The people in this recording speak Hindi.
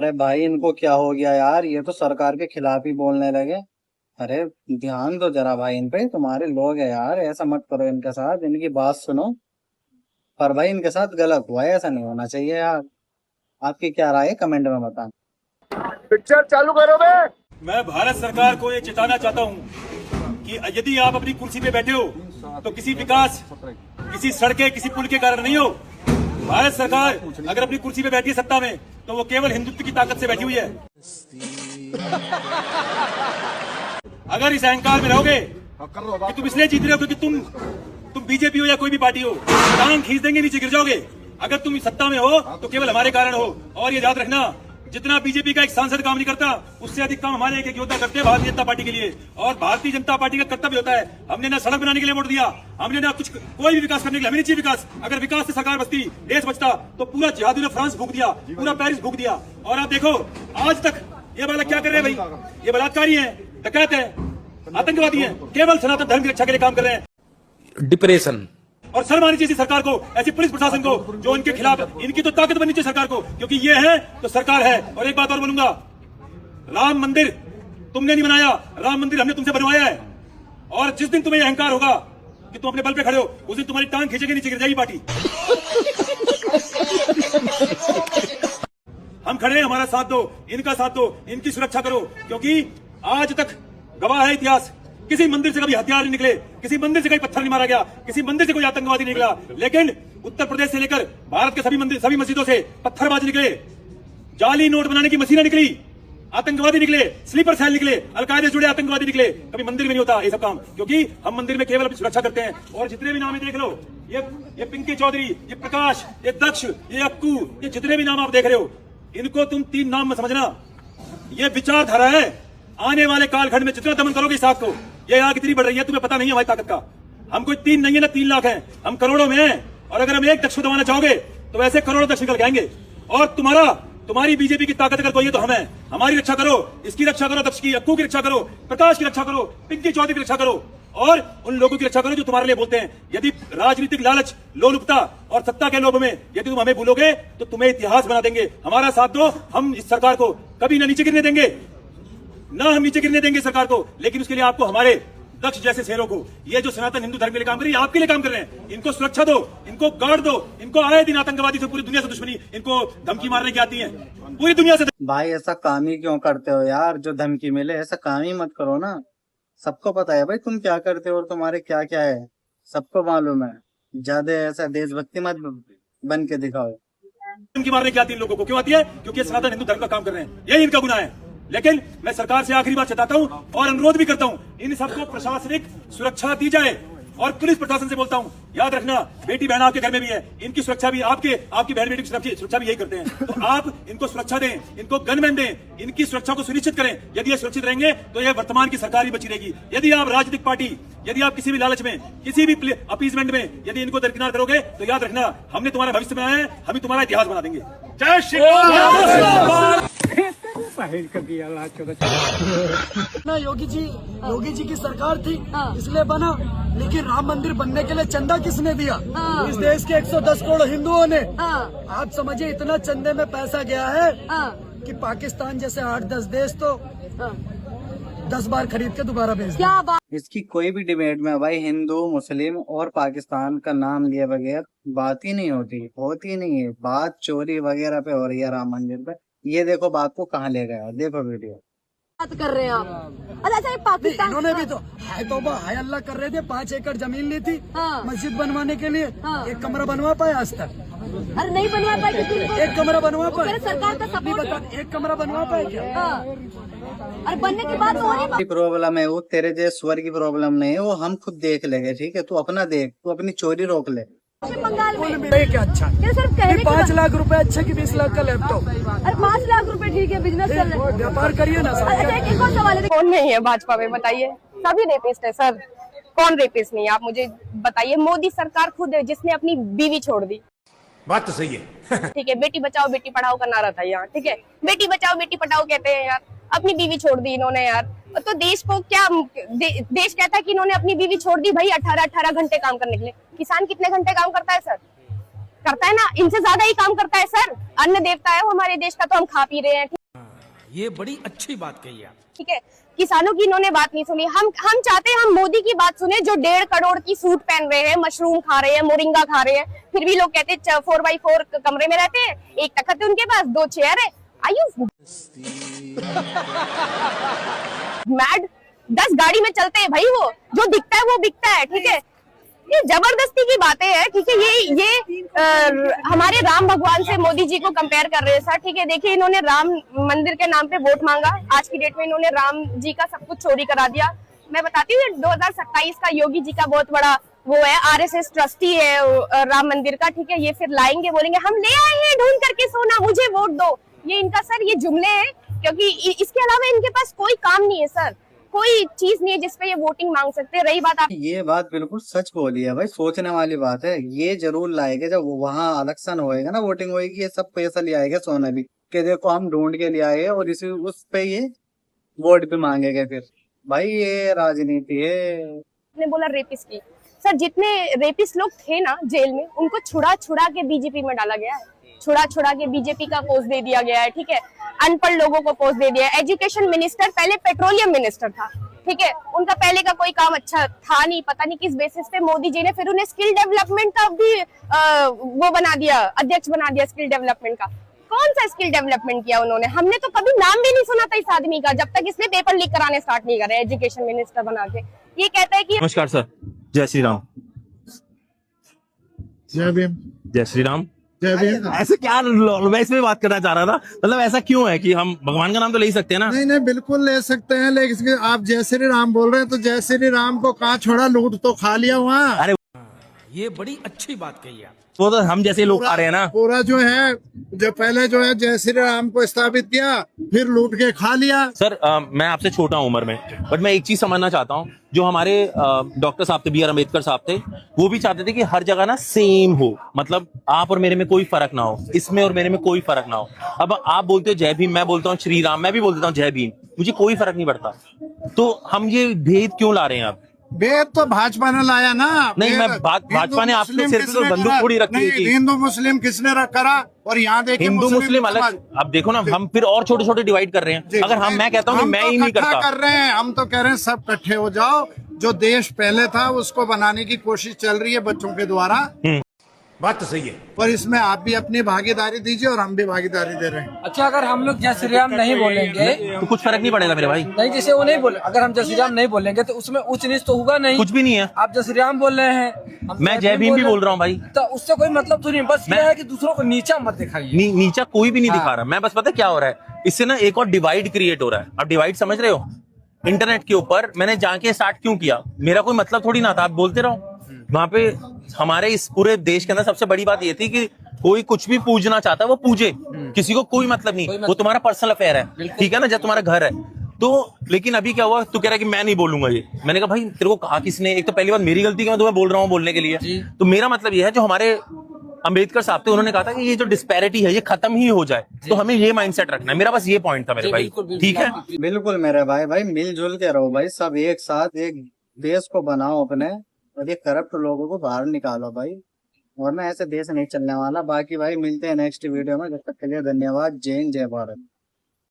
अरे भाई इनको क्या हो गया यार, ये तो सरकार के खिलाफ ही बोलने लगे। अरे ध्यान दो जरा भाई, इन पे तुम्हारे लोग है यार, ऐसा मत करो इनके साथ, इनकी बात सुनो। पर भाई इनके साथ गलत हुआ है, ऐसा नहीं होना चाहिए यार। आपकी क्या राय है, कमेंट में बताना। पिक्चर चालू करो बे। मैं भारत सरकार को ये चेताना चाहता हूँ कि यदि आप अपनी कुर्सी पे बैठे हो तो किसी विकास, किसी सड़कें, किसी पुल के कारण नहीं हो। भारत सरकार अगर अपनी कुर्सी पे बैठी है सत्ता में तो वो केवल हिंदुत्व की ताकत से बैठी हुई है। अगर इस अहंकार में रहोगे कि तुम इसलिए जीत रहे हो क्योंकि तुम बीजेपी हो या कोई भी पार्टी हो, टांग खींच देंगे, नीचे गिर जाओगे। अगर तुम सत्ता में हो तो केवल हमारे कारण हो। और ये याद रखना, जितना बीजेपी का एक सांसद काम नहीं करता उससे अधिक काम हमारे एक योद्धा करते हैं भारतीय जनता पार्टी के लिए। और भारतीय जनता पार्टी का कर्तव्य होता है, हमने ना सड़क बनाने के लिए वोट दिया, हमने ना कुछ कोई भी विकास करने के लिए, हमें नहीं चाहिए विकास। अगर विकास से सरकार बचती, देश बचता, तो पूरा जिहादी ने फ्रांस भूख दिया, पूरा पेरिस भूख दिया। और आप देखो आज तक ये बालक क्या कर रहे हैं भाई, ये बलात्कारी है, डकैत है, आतंकवादी है, केवल सनातन धर्म की रक्षा के लिए काम कर रहे हैं। डिप्रेशन और शर्म आनी चाहिए सरकार को, ऐसी पुलिस प्रशासन को जो इनके खिलाफ, इनकी तो ताकत बननी चाहिए सरकार को, क्योंकि ये है तो सरकार है। और एक बात और बोलूंगा, राम मंदिर तुमने नहीं बनाया, राम मंदिर हमने तुमसे बनवाया है। और जिस दिन तुम्हें अहंकार होगा कि तुम अपने बल पे खड़े हो, उस दिन तुम्हारी टांग खींचेगी, नीचे गिर जाएगी पार्टी। हम खड़े हैं, हमारा साथ दो, इनका साथ दो, इनकी सुरक्षा करो, क्योंकि आज तक गवाह है इतिहास, किसी मंदिर से कभी हथियार नहीं निकले, किसी मंदिर से कोई पत्थर नहीं मारा गया, किसी मंदिर से कोई आतंकवादी नहीं निकला। लेकिन उत्तर प्रदेश से लेकर भारत के सभी मस्जिदों से पत्थरबाज निकले, जाली नोट बनाने की मशीनें निकली, आतंकवादी निकले, स्लीपर सेल निकले, अलकायदे से जुड़े आतंकवादी निकले। कभी मंदिर में नहीं होता ये सब काम, क्योंकि हम मंदिर में केवल अपनी सुरक्षा करते हैं। और जितने भी नाम है देख लो, ये पिंकी चौधरी, ये प्रकाश, ये दक्ष, ये अक्कू, ये जितने भी नाम आप देख रहे हो, इनको तुम 3 नाम में समझना। ये विचारधारा है, आने वाले कालखंड में जितना दमन करोगे इस आग को, ये आग इतनी बढ़ रही है तुम्हें पता नहीं है हमारी ताकत का। हम कोई 3 नहीं है ना 3 लाख हैं, हम करोड़ों में हैं। और अगर हम एक दक्ष को दबाना चाहोगे तो वैसे करोड़ों दक्ष निकल के आएंगे। और तुम्हारी बीजेपी की ताकत अगर कोई है तो हम हैं। हमारी रक्षा करो, इसकी रक्षा करो, दक्ष की, अक्कू की रक्षा करो, प्रकाश की रक्षा करो, पिंकी चौधरी की रक्षा करो, और उन लोगों की रक्षा करो जो तुम्हारे लिए बोलते हैं। यदि राजनीतिक लालच, लोलुपता और सत्ता के लोभ में यदि तुम हमें भूलोगे तो तुम्हें इतिहास बना देंगे। हमारा साथ दो, हम इस सरकार को कभी ना नीचे गिरने देंगे, ना हम नीचे गिरने देंगे सरकार को। लेकिन उसके लिए आपको हमारे दक्ष जैसे शेरों को, ये जो सनातन हिंदू धर्म के लिए काम कर रही है, आपके लिए काम कर रहे हैं, इनको सुरक्षा दो, इनको गार्ड दो। इनको आए दिन आतंकवादी से, पूरी दुनिया से दुश्मनी, इनको धमकी मारने की आती है पूरी दुनिया से। भाई ऐसा काम ही क्यों करते हो यार, जो धमकी मिले ऐसा काम ही मत करो ना। सबको पता है भाई तुम क्या करते हो और तुम्हारे क्या क्या है, सबको मालूम है। ज्यादा ऐसा देशभक्ति मत बन के दिखाओ। धमकी मारने की आती है इन लोगों को, क्यों आती है? क्योंकि ये सनातन हिंदू धर्म का काम कर रहे हैं, यही इनका गुनाह है। लेकिन मैं सरकार से आखिरी बात चेताता हूं और अनुरोध भी करता हूं, इन सबको प्रशासनिक सुरक्षा दी जाए। और पुलिस प्रशासन से बोलता हूं, याद रखना, बेटी बहन आपके घर में भी है, इनकी सुरक्षा भी आपकी बहन बेटी की सुरक्षा भी यही करते हैं। तो आप इनको सुरक्षा दें, इनको गनमैन दें, इनकी सुरक्षा को सुनिश्चित करें। यदि ये सुरक्षित रहेंगे तो यह वर्तमान की सरकार ही बची रहेगी। यदि आप राजनीतिक पार्टी, यदि आप किसी भी लालच में, किसी भी अपीजमेंट में यदि इनको दरकिनार करोगे तो याद रखना, हमने तुम्हारा भविष्य बनाया है, हम ही तुम्हारा इतिहास बना देंगे। जय श्री राम। ना योगी जी की सरकार थी इसलिए बना, लेकिन राम मंदिर बनने के लिए चंदा किसने दिया? इस देश के 110 करोड़ हिंदुओं ने। आप समझिए इतना चंदे में पैसा गया है कि पाकिस्तान जैसे 8-10 देश तो 10 बार खरीद के दोबारा भेज दिया। इसकी कोई भी डिबेट में भाई हिंदू, मुस्लिम और पाकिस्तान का नाम लिए बगैर बात ही नहीं होती नहीं है। बात चोरी वगैरह पे हो रही है राम मंदिर पे। ये देखो बात को कहाँ ले गया, देखो वीडियो। बात कर रहे हैं आप। अच्छा पाकिस्तान, इन्होंने भी तो हाय तौबा हाय अल्लाह कर रहे थे। 5 एकड़ जमीन ली थी मस्जिद बनवाने के लिए, एक कमरा बनवा पाए आज तक? अरे नहीं बनवा पाए, एक कमरा बनवा पाए? सरकार का सपोर्ट बता, एक कमरा बनवा पाए क्या? और बनने के बाद तो नहीं प्रॉब्लम है वो, तेरे जैसे स्वर की प्रॉब्लम नहीं है वो, हम खुद देख लेंगे, ठीक है? तू अपना देख, तू अपनी चोरी रोक ले। बंगाल में क्या अच्छा सर, कहने 5 लाख रुपए अच्छे की 20 लाख का लैपटॉप। अरे 5 लाख रुपए ठीक है, बिजनेस चल रहा है, व्यापार करिए ना। अच्छा एक और सवाल है, कौन नहीं है भाजपा में बताइए? सभी रेपिस्ट है सर, कौन रेपिस्ट नहीं है? आप मुझे बताइए। मोदी सरकार खुद है जिसने अपनी बीवी छोड़ दी। बात तो सही है। ठीक है, बेटी बचाओ बेटी पढ़ाओ का नारा था यहाँ, ठीक है, बेटी बचाओ बेटी पढ़ाओ कहते हैं यार, अपनी बीवी छोड़ दी इन्होंने यार। तो देश को क्या देश कहता है कि इन्होंने अपनी बीवी छोड़ दी भाई 18 घंटे काम करने के लिए। किसान कितने घंटे काम करता है सर? करता है ना, इनसे ज्यादा ही काम करता है सर। अन्न देवता है वो हमारे देश का, तो हम खा पी रहे हैं। ये बड़ी अच्छी बात कही आप। ठीक है, किसानों की इन्होंने बात नहीं सुनी। हम चाहते हैं हम मोदी की बात सुने, जो 1.5 करोड़ की सूट पहन रहे हैं, मशरूम खा रहे हैं, मोरिंगा खा रहे हैं, फिर भी लोग कहते हैं 4x4 कमरे में रहते हैं, एक तखत है उनके पास, 2 चेयर है। आयु मैड, 10 गाड़ी में चलते हैं भाई, वो जो दिखता है वो बिकता है। ठीक है, ये जबरदस्ती की बातें हैं। ठीक है, ये हमारे राम भगवान से मोदी जी को कंपेयर कर रहे हैं सर। ठीक है, देखिए इन्होंने राम मंदिर के नाम पे वोट मांगा, आज की डेट में इन्होंने राम जी का सब कुछ चोरी करा दिया। मैं बताती हूँ 2027 का योगी जी का बहुत बड़ा वो है, RSS ट्रस्टी है राम मंदिर का। ठीक है, ये फिर लाएंगे, बोलेंगे हम ले आए हैं ढूंढ करके सोना, मुझे वोट दो। ये इनका सर ये जुमले हैं, क्योंकि इसके अलावा इनके पास कोई काम नहीं है सर, कोई चीज नहीं है जिसपे ये वोटिंग मांग सकते हैं। रही बात आप, ये बात बिल्कुल सच बोली है भाई, सोचने वाली बात है। ये जरूर लाएंगे जब वहां इलेक्शन होएगा ना, वोटिंग होएगी, ये सब पैसा ले आएगा सोना भी, कि देखो हम ढूंढ के ले आए और इसी उस पे ये वोट भी मांगेंगे फिर। भाई ये राजनीति है। ने बोला रेपिस्ट की, सर जितने रेपिस्ट लोग थे ना जेल में, उनको छुड़ा के बीजेपी में डाला गया है, छुड़ा के बीजेपी का पोस्ट दे दिया गया है। ठीक है, अनपढ़ लोगों को पोस्ट दे दिया है। एजुकेशन मिनिस्टर पहले पेट्रोलियम मिनिस्टर था। ठीक है, उनका पहले का कोई काम अच्छा था नहीं, पता नहीं किस बेसिस पे मोदी जी ने फिर उन्हें स्किल डेवलपमेंट का भी वो बना दिया, अध्यक्ष बना दिया स्किल डेवलपमेंट का। कौन सा स्किल डेवलपमेंट किया उन्होंने? हमने तो कभी नाम भी नहीं सुना था इस आदमी का, जब तक इसने पेपर लीक कराने स्टार्ट नहीं करे एजुकेशन मिनिस्टर बना के। ये कहता है कि नमस्कार सर, जय श्री राम। जय भीम। जय श्री राम। जय भीम। ऐसे क्या, मैं इसमें बात करना चाह रहा था, मतलब ऐसा क्यों है कि हम भगवान का नाम तो ले ही सकते हैं ना? नहीं नहीं, बिल्कुल ले सकते हैं, लेकिन आप जय श्री राम बोल रहे हैं तो जय श्री राम को कहाँ छोड़ा, लूट तो खा लिया वहाँ। अरे ये बड़ी अच्छी बात कही आप। वो तो हम जैसे लोग आ रहे हैं ना। पूरा जो है, जो पहले जो है जय श्री राम को स्थापित किया, फिर लूट के खा लिया। सर मैं आपसे छोटा हूं उम्र में, बट मैं एक चीज समझना चाहता हूं, जो हमारे डॉक्टर साहब थे, BR अम्बेडकर साहब थे, वो भी चाहते थे कि हर जगह ना सेम हो, मतलब आप और मेरे में कोई फर्क ना हो, इसमें और मेरे में कोई फर्क ना हो। अब आप बोलते हो जय भीम, मैं बोलता हूँ श्री राम, मैं भी बोल देता हूँ जय भीम, मुझे कोई फर्क नहीं पड़ता। तो हम ये भेद क्यों ला रहे हैं अब? भेद तो भाजपा ने लाया ना। नहीं, मैं भाजपा ने आपके सिर पे तो बंदूक थोड़ी रखी है कि हिंदू मुस्लिम किसने करा? और यहाँ देखिए हिंदू मुस्लिम अलग। अब देखो ना, हम फिर और छोटे छोटे डिवाइड कर रहे हैं। अगर मैं कहता हूँ मैं ही नहीं करता, कर रहे हैं, हम तो कह रहे हैं सब इकट्ठे हो जाओ। जो देश पहले था उसको बनाने की कोशिश चल रही है बच्चों के द्वारा। बात तो सही है। पर इसमें आप भी अपनी भागीदारी दीजिए और हम भी भागीदारी दे रहे हैं। अच्छा, अगर हम लोग जय श्री राम नहीं बोलेंगे तो कुछ फर्क नहीं पड़ेगा मेरे भाई। नहीं, जैसे वो नहीं बोले, अगर हम जय श्री राम नहीं बोलेंगे तो उसमें ऊंच नीच तो होगा नहीं। कुछ भी नहीं है। आप जय श्री राम बोल रहे हैं, मैं जय भीम भी बोल रहा हूँ भाई, तो उससे कोई मतलब तो नहीं। बस ये है कि दूसरों को नीचा मत दिखाइए। नीचा कोई भी नहीं दिखा रहा। मैं बस पता क्या हो रहा है, इससे ना एक और डिवाइड क्रिएट हो रहा है। अब डिवाइड समझ रहे हो? इंटरनेट के ऊपर मैंने जाके स्टार्ट क्यों किया, मेरा कोई मतलब थोड़ी ना था, आप बोलते रहो। वहां पे हमारे इस पूरे देश के अंदर सबसे बड़ी बात ये थी कि कोई कुछ भी पूजना चाहता है वो पूजे, किसी को कोई मतलब नहीं, वो तुम्हारा पर्सनल अफेयर है, ठीक है ना, जब तुम्हारा घर है तो। लेकिन अभी क्या हुआ, तू कह रहा है कि मैं नहीं बोलूंगा ये। मैंने कहा भाई तेरे को कहा किसने? एक तो पहली बात मेरी गलती है, मैं तुम्हें बोल रहा हूँ बोलने के लिए। तो मेरा मतलब ये है, जो हमारे अम्बेडकर साहब थे, उन्होंने कहा था कि ये जो डिस्पैरिटी है ये खत्म ही हो जाए, तो हमें ये माइंडसेट रखना है। मेरा बस ये पॉइंट था मेरे भाई, ठीक है? बिल्कुल मेरे भाई, भाई मिलजुल के रहो भाई, सब एक साथ एक देश को बनाओ अपने, और ये करप्ट लोगों को बाहर निकालो भाई, वरना ऐसे देश नहीं चलने वाला। बाकी भाई मिलते हैं नेक्स्ट वीडियो में, जब तक के लिए धन्यवाद। जय हिंद, जय भारत।